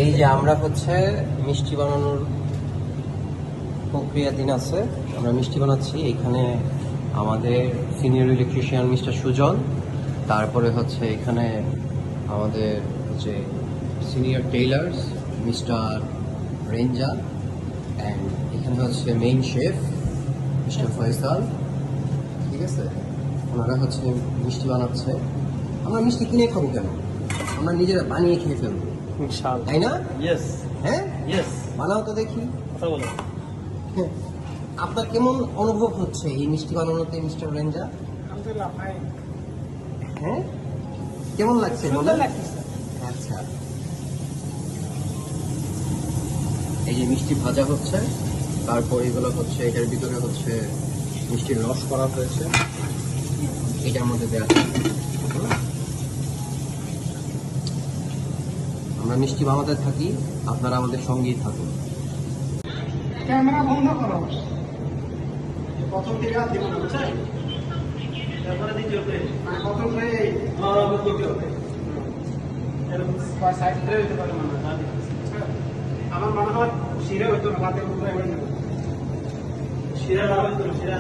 এই যে আমরা হচ্ছে মিষ্টি বানানোর প্রক্রিয়াধীন আছে, আমরা মিষ্টি বানাচ্ছি। এখানে আমাদের সিনিয়র ইলেকট্রিশিয়ান মিস্টার সুজন, তারপরে হচ্ছে এখানে আমাদের হচ্ছে সিনিয়র টেইলার্স মিস্টার রেঞ্জা, অ্যান্ড এখানে হচ্ছে মেইন শেফ মিস্টার ফয়সাল। ঠিক আছে, ওনারা হচ্ছে মিষ্টি বানাচ্ছে। আমরা মিষ্টি কিনে খাবো কেন, আমরা নিজেরা বানিয়ে খেয়ে ফেলবো ইনশাআল্লাহ। তাই না? ইয়েস হ্যাঁ, ইয়েস। বানাও তো দেখি। কথা বলো। হ্যাঁ। আপনার কেমন অনুভব হচ্ছে এই মিষ্টি বানানোতে মিস্টার রেঞ্জা? আলহামদুলিল্লাহ ভাই, হ্যাঁ, কেমন লাগছে সুন্দর বলেন? লাগতেছে। আচ্ছা, এই যে মিষ্টি ভাজা হচ্ছে, তারপর এগুলো হচ্ছে এটার ভিতরে হচ্ছে মিষ্টির রস করা হয়েছে, এটার মধ্যে দেওয়া হয়েছে। আমরা মিষ্টি বানাতে থাকি, আপনারা আমাদের সঙ্গেই থাকুন। ক্যামেরা বন্ধ করো। প্রথম থেকে আর দিব না, বুঝছেন? তারপরে দ্বিতীয়তে মানে প্রথম হয়ে দ্বিতীয়তে এরকম সাইড ধরে দিতে পারে মানে আমার মনে হয় শিরা হইতো না, হাতের উপরে শিরা হইতো না, শিরা